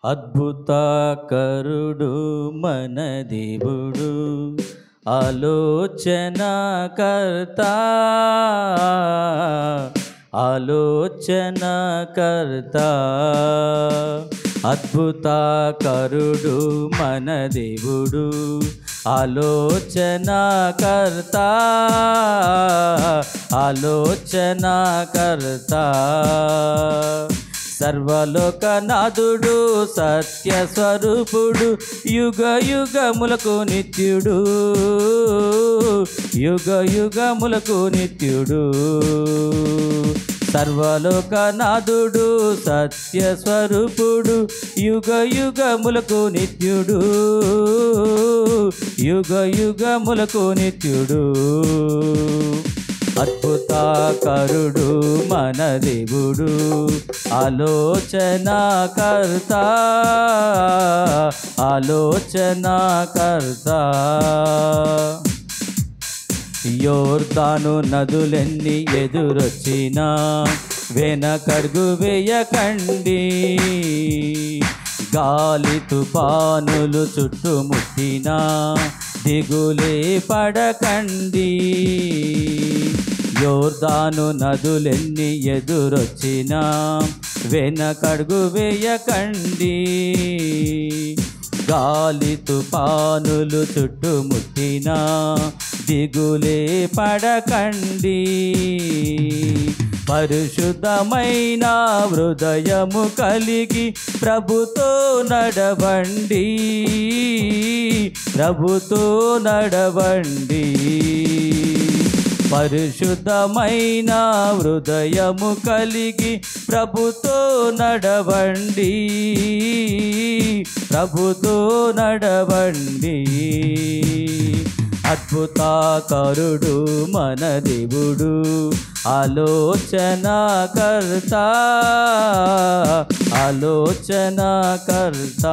అద్భుతకరుడు మన దేవుడు, ఆలోచనకర్త, ఆలోచనకర్త. అద్భుతకరుడు మన దేవుడు, ఆలోచనకర్త, ఆలోచనకర్త. సర్వలోకనాథుడు, సత్యస్వరూపుడు, యుగ యుగములకు నిత్యుడు, యుగ యుగములకు నిత్యుడు. సర్వలోకనాథుడు, సత్యస్వరూపుడు, యుగ యుగములకు నిత్యుడు, యుగ యుగములకు నిత్యుడు. అద్భుతకరుడు మన దేవుడు, ఆలోచనకర్త, ఆలోచనకర్త. యోర్దాను నదులెన్ని ఎదురొచ్చినా వెనకడుగు వేయకండి, గాలి తుఫానులు చుట్టుముట్టినా దిగులే పడకండి. యోర్దాను నదులెన్ని ఎదురొచ్చినా వెనకడుగు వేయకండి, గాలి తుఫానులు చుట్టుముట్టినా దిగులే పడకండి. పరిశుద్ధమైన హృదయము కలిగి ప్రభుతో నడవండి, ప్రభుతో నడవండి. పరిశుద్ధమైన హృదయము కలిగి ప్రభుతో నడవండి, ప్రభుతో నడవండి. అద్భుతకరుడు మన దేవుడు, ఆలోచనకర్త, ఆలోచనకర్త.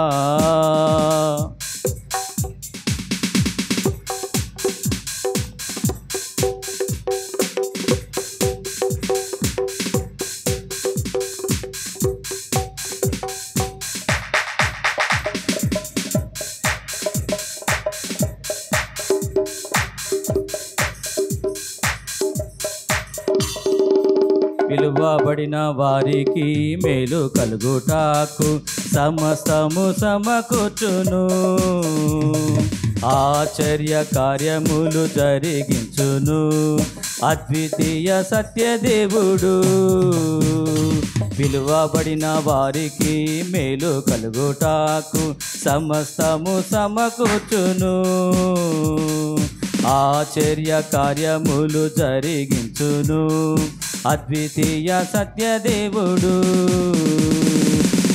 పిలువబడిన వారికి మేలు కలుగుటాకు సమస్తము సమకూర్చును, ఆశ్చర్య కార్యములు జరిగించును అద్వితీయ సత్యదేవుడు. పిలువబడిన వారికి మేలు కలుగుటాకు సమస్తము సమకూర్చును, ఆశ్చర్య కార్యములు జరిగించును అద్వితీయ సత్యదేవుడు.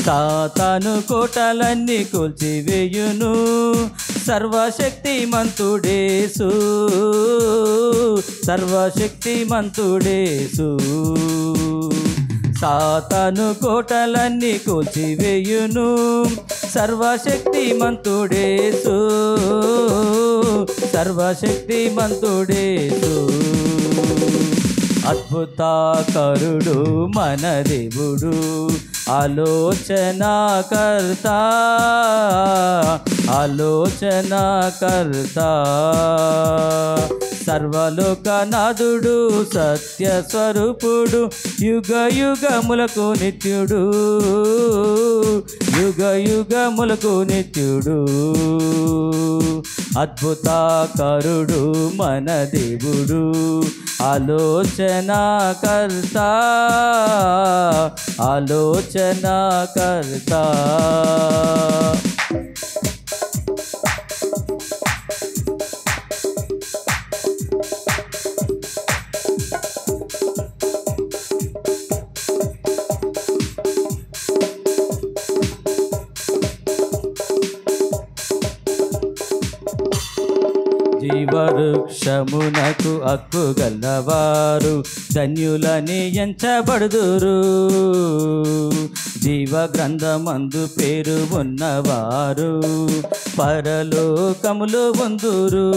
సాతాను కోటలన్నీ కూల్చివేయును సర్వశక్తిమంతుడేసు, సర్వశక్తిమంతుడేసు. సాతాను కోటలన్నీ కూల్చివేయును సర్వశక్తిమంతుడేసు, సర్వశక్తిమంతుడేసు. అద్భుతకరుడు మన దేవుడు, ఆలోచనకర్త, ఆలోచనకర్త. సర్వలోకనాథుడు, సత్యస్వరూపుడు, యుగ యుగములకు నిత్యుడు, యుగ యుగములకు నిత్యుడు. అద్భుతకరుడు మన దేవుడు, ఆలోచనకర్త, ఆలోచనకర్త. జీవవృక్షమునకు హక్కుగలవారు ధన్యులని ఎంచబడుదురు, జీవ గ్రంథమందు పేరు ఉన్నవారు పరలోకములో ఉందురు.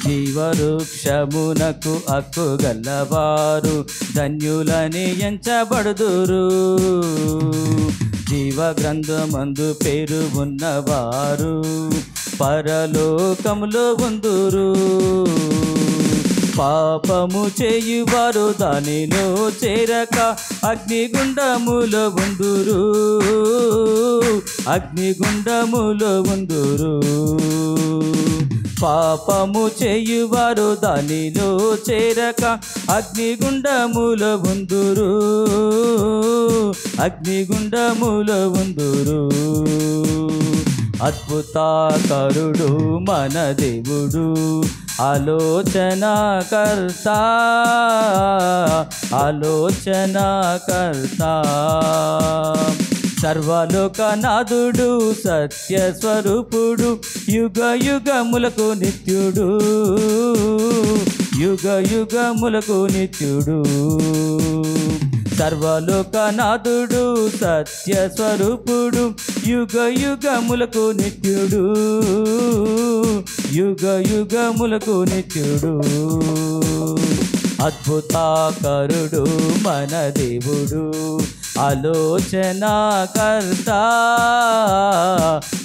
జీవవృక్షమునకు హక్కుగలవారు ధన్యులని ఎంచబడుదురు, జీవ గ్రంథమందు పేరు ఉన్నవారు పరలోకములో ఉందురు. పాపము చేయువారు దానిలో చేరక అగ్నిగుండములో ఉందురు. అగ్నిగుండములో ఉందురు. పాపము చేయువారు దానిలో చేరక అగ్నిగుండములో ఉందురు. అగ్నిగుండములో ఉందురు. అద్భుతాకరుడు మన దేవుడు, ఆలోచనాకర్త, ఆలోచనాకర్త. సర్వలోకనాథుడు, సత్యస్వరూపుడు, యుగ యుగములకు నిత్యుడు. యుగ యుగములకు నిత్యుడు. సర్వలోకనాథుడు, సత్యస్వరూపుడు, యుగ యుగములకు నిత్యుడు. యుగ యుగములకు నిత్యుడు. అద్భుతాకరుడు మన దేవుడు, ఆలోచనాకర్త,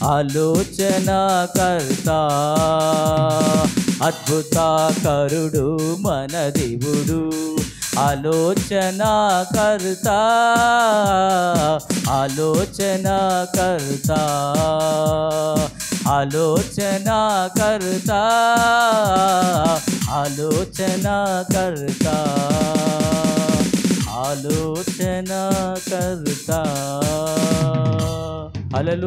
ఆలోచనాకర్త. అద్భుతాకరుడు మన దేవుడు, ఆలోచనాకర్త, ఆలోచనాకర్త. ఆలోచనాకర్త, ఆలోచనాకర్త, ఆలోచనాకర్త. హల్లెలూయా.